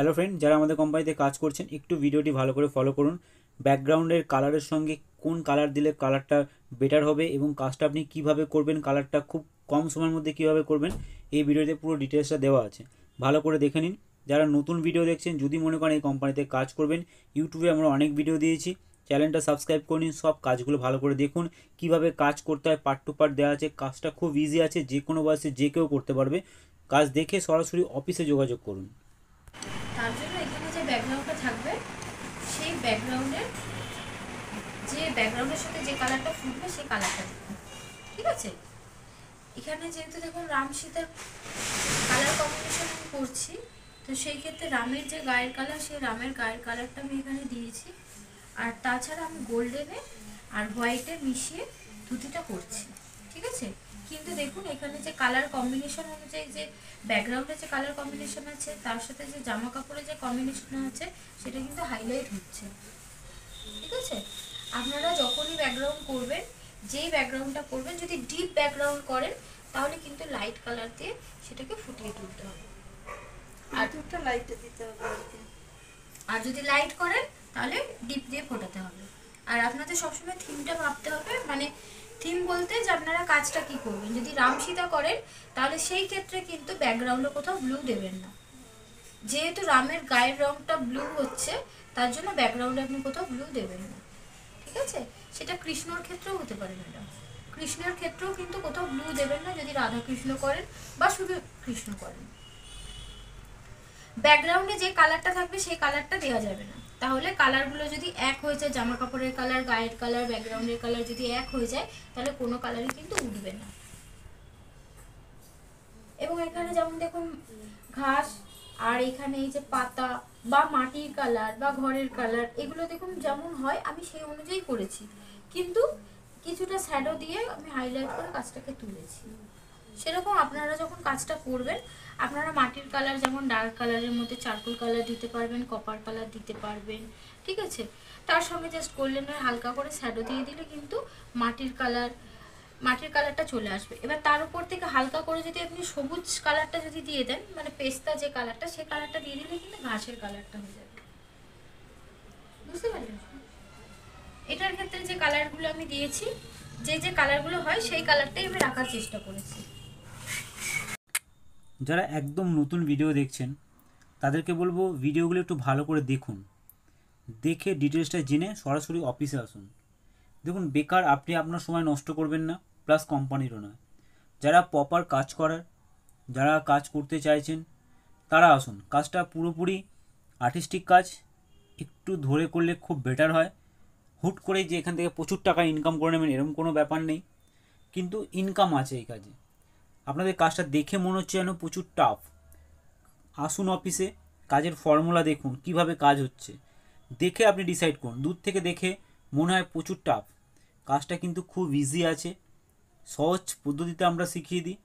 Hello friend, যারা আমাদের কোম্পানিতে কাজ করছেন একটু ভিডিওটি ভালো করে ফলো করুন। ব্যাকগ্রাউন্ডের কালারের সঙ্গে কোন কালার দিলে কালারটা বেটার হবে এবং কাজটা আপনি কিভাবে করবেন, কালারটা খুব কম সময়ের মধ্যে কিভাবে করবেন, এই ভিডিওতে পুরো ডিটেলসটা দেওয়া আছে। ভালো করে দেখে নিন। যারা নতুন ভিডিও দেখছেন, যদি মনে করেন এই কোম্পানিতে কাজ করবেন, ইউটিউবে আমরা অনেক ভিডিও দিয়েছি, চ্যানেলটা সাবস্ক্রাইব করে নিন। সব কাজগুলো ভালো করে দেখুন, কিভাবে কাজ করতে হয় পার্ট টু পার্ট দেওয়া আছে। কাজটা খুব ইজি আছে, যে কোনো বয়সে যে কেউ করতে পারবে। কাজ দেখে সরাসরি অফিসে যোগাযোগ করুন। তার জন্য এখানে যে ব্যাকগ্রাউন্ডটা থাকবে সেই ব্যাকগ্রাউন্ডের সাথে যে কালারটা ফুটবে সেই কালারটা দেবেন। ঠিক আছে, এখানে যেহেতু দেখুন রাম সীতার কালার কম্বিনেশন আমি করছি, তো সেই ক্ষেত্রে রামের যে গায়ের কালার, সেই রামের গায়ের কালারটা আমি এখানে দিয়েছি। আর তাছাড়া আমি গোল্ডেনে আর হোয়াইটে মিশিয়ে ধুতিটা করছি। ঠিক আছে, কিন্তু দেখুন এখানে যে কালার কম্বিনেশন অনুযায়ী যে ব্যাকগ্রাউন্ডে যে কালার কম্বিনেশন আছে, তার সাথে যে জামা কাপড়ের যে কম্বিনেশন আছে, সেটা কিন্তু হাইলাইট হচ্ছে। ঠিক আছে, আপনারা যখনই ব্যাকগ্রাউন্ড করবেন, যেই ব্যাকগ্রাউন্ডটা করবেন, যদি ডিপ ব্যাকগ্রাউন্ড করেন তাহলে কিন্তু লাইট কালার দিয়ে সেটাকে ফুটিয়ে তুলতে হবে। আর দুটো লাইট দিতে হবে, আর যদি লাইট করেন তাহলে ডিপ দিয়ে ফোটাতে হবে। আর আপনাদের সবসময় থিমটা ভাবতে হবে, মানে থিম বলতে যে আপনারা কাজটা কি করবেন। যদি রাম সীতা করেন তাহলে সেই ক্ষেত্রে কিন্তু ব্যাকগ্রাউন্ডে কোথাও ব্লু দেবেন না। যেহেতু রামের গায়ের রংটা ব্লু হচ্ছে, তার জন্য ব্যাকগ্রাউন্ডে আপনি কোথাও ব্লু দেবেন না। ঠিক আছে, সেটা কৃষ্ণর ক্ষেত্রেও হতে পারে ম্যাডাম। কৃষ্ণের ক্ষেত্রেও কিন্তু কোথাও ব্লু দেবেন না যদি রাধা কৃষ্ণ করেন বা শুধু কৃষ্ণ করেন। ব্যাকগ্রাউন্ডে যে কালারটা থাকবে সেই কালারটা দেওয়া যাবে না, তাহলে কালারগুলো যদি এক হয়ে যায়, জামা কাপড়ের কালার, গায়ের কালার, ব্যাকগ্রাউন্ডের কালার যদি এক হয়ে যায়, তাহলে কোনো কালারই কিন্তু উঠবে না। এবং এখানে যেমন দেখুন ঘাস, আর এখানে এই যে পাতা বা মাটির কালার বা ঘরের কালার, এগুলো দেখুন যেমন হয় আমি সেই অনুযায়ী করেছি, কিন্তু কিছুটা শ্যাডো দিয়ে আমি হাইলাইট করে কাজটাকে তুলেছি। সেরকম আপনারা যখন কাজটা করবেন, আপনারা মাটির কালার যেমন ডার্ক কালারের মধ্যে চারকোল কালার দিতে পারবেন, কপার কালার দিতে পারবেন। ঠিক আছে, তার সঙ্গে জাস্ট গোল্ডেনের হালকা করে শ্যাডো দিয়ে দিলে কিন্তু মাটির কালারটা চলে আসবে। এবার তার উপর থেকে হালকা করে যদি আপনি সবুজ কালারটা যদি দিয়ে দেন, মানে পেস্তা যে কালারটা, সেই কালারটা দিয়ে দিলে কিন্তু ঘাসের কালারটা হয়ে যাবে। বুঝতে পারলেন? এটার ক্ষেত্রে যে কালারগুলো আমি দিয়েছি, যে কালারগুলো হয় সেই কালারটাই আমি রাখার চেষ্টা করেছি। যারা একদম নতুন ভিডিও দেখছেন তাদেরকে বলবো ভিডিওগুলো একটু ভালো করে দেখুন, দেখে ডিটেলসটা জেনে সরাসরি অফিসে আসুন। দেখুন, বেকার আপনি আপনার সময় নষ্ট করবেন না, প্লাস কোম্পানিরও নয়। যারা প্রপার কাজ করার, যারা কাজ করতে চাইছেন, তারা আসুন। কাজটা পুরোপুরি আর্টিস্টিক কাজ, একটু ধরে করলে খুব বেটার হয়। হুট করেই যে এখান থেকে প্রচুর টাকা ইনকাম করে নেবেন এরকম কোনো ব্যাপার নেই, কিন্তু ইনকাম আছে এই কাজে। আপনাদের কাজটা দেখে মনে হচ্ছে যেন প্রচুর টাফ। আসুন অফিসে, কাজের ফর্মুলা দেখুন কিভাবে কাজ হচ্ছে, দেখে আপনি ডিসাইড করুন। দূর থেকে দেখে মনে হয় প্রচুর টাফ, কাজটা কিন্তু খুব ইজি আছে। সহজ পদ্ধতিতে আমরা শিখিয়ে দিই,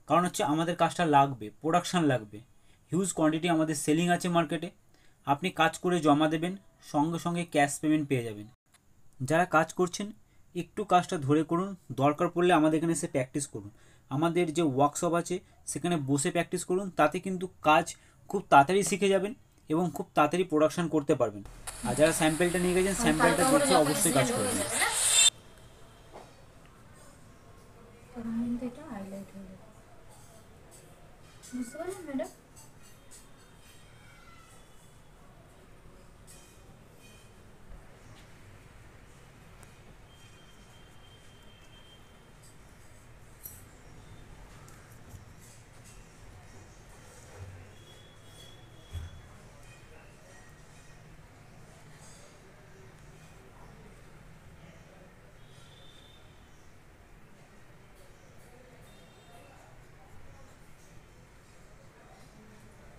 কারণ হচ্ছে আমাদের কাজটা লাগবে, প্রোডাকশান লাগবে, হিউজ কোয়ান্টিটি আমাদের সেলিং আছে মার্কেটে। আপনি কাজ করে জমা দেবেন, সঙ্গে সঙ্গে ক্যাশ পেমেন্ট পেয়ে যাবেন। যারা কাজ করছেন একটু কাজটা ধরে করুন, দরকার পড়লে আমাদের এখানে এসে প্র্যাকটিস করুন। আমাদের যে ওয়ার্কশপ আছে সেখানে বসে প্র্যাকটিস করুন, তাতে কিন্তু কাজ খুব তাড়াতাড়ি শিখে যাবেন এবং খুব তাড়াতাড়ি প্রোডাকশান করতে পারবেন। আর যারা স্যাম্পেলটা নিয়ে গেছেন, স্যাম্পেলটা দেখে অবশ্যই কাজ করবেন। বুঝতে পারলেন ম্যাডাম?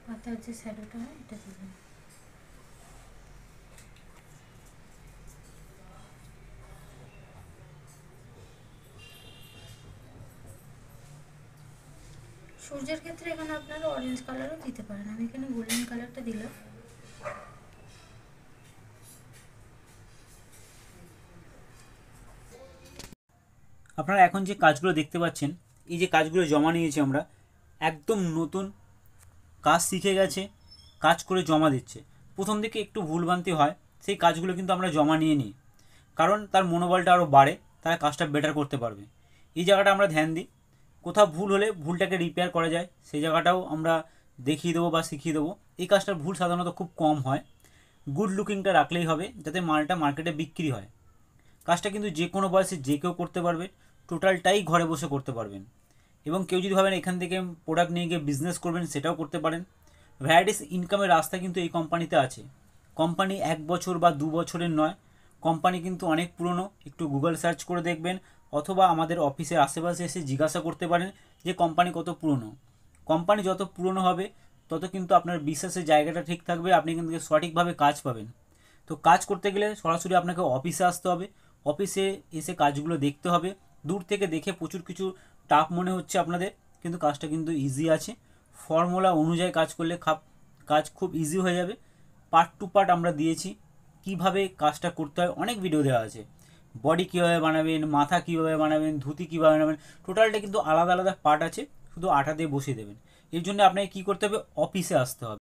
মাথার যে শ্যাডোটা হয় এটা দিবেন। সূর্যের ক্ষেত্রে এখানে আপনারা অরেঞ্জ কালারও দিতে পারেন, আমি এখানে গোল্ডেন কালারটা দিলাম। আপনারা এখন যে কাজগুলো দেখতে পাচ্ছেন, এই যে কাজগুলো জমা নিয়েছি আমরা, একদম নতুন কাজ শিখে গেছে কাজ করে জমা দিচ্ছে, প্রথম দিকে একটু ভুলভ্রান্তি হয়, সেই কাজগুলো কিন্তু আমরা জমা নিয়ে নিই, কারণ তার মনোবলটা আরও বাড়ে, তারা কাজটা বেটার করতে পারবে। এই জায়গাটা আমরা ধ্যান দিই। কোথাও ভুল হলে ভুলটাকে রিপেয়ার করা যায় সেই জায়গাটাও আমরা দেখিয়ে দেবো বা শিখিয়ে দেবো। এই কাজটার ভুল সাধারণত খুব কম হয়। গুড লুকিংটা রাখলেই হবে যাতে মালটা মার্কেটে বিক্রি হয়। কাজটা কিন্তু যে কোনো বয়সে যে কেউ করতে পারবে, টোটালটাই ঘরে বসে করতে পারবেন। এবং কেউ যদি ভাবেন এখান থেকে প্রোডাক্ট নিয়ে গিয়ে বিজনেস করবেন, সেটাও করতে পারেন। ভ্যারাইটিস ইনকামের রাস্তা কিন্তু এই কোম্পানিতে আছে। কোম্পানি 1 বছর বা 2 বছরের নয়, কোম্পানি কিন্তু অনেক পুরনো। একটু গুগল সার্চ করে দেখবেন, অথবা আমাদের অফিসের আশেপাশে এসে জিজ্ঞাসা করতে পারেন যে কোম্পানি কত পুরনো। কোম্পানি যত পুরনো হবে তত কিন্তু আপনার বিশ্বাসের জায়গাটা ঠিক থাকবে, আপনি কিন্তু সঠিকভাবে কাজ পাবেন। তো কাজ করতে গেলে সরাসরি আপনাকে অফিসে আসতে হবে, অফিসে এসে কাজগুলো দেখতে হবে। দূর থেকে দেখে প্রচুর কিছু টাফ মনে হচ্ছে আপনাদের, কিন্তু কাজটা কিন্তু ইজি আছে। ফর্মুলা অনুযায়ী কাজ করলে কাজ খুব ইজি হয়ে যাবে। পার্ট টু পার্ট আমরা দিয়েছি, কিভাবে কাজটা করতে হয় অনেক ভিডিও দেওয়া আছে। বডি কীভাবে বানাবেন, মাথা কীভাবে বানাবেন, ধুতি কীভাবে বানাবেন, টোটালটা কিন্তু আলাদা আলাদা পার্ট আছে, শুধু আঠা দিয়ে বসিয়ে দেবেন। এর জন্য আপনাকে কী করতে হবে, অফিসে আসতে হবে।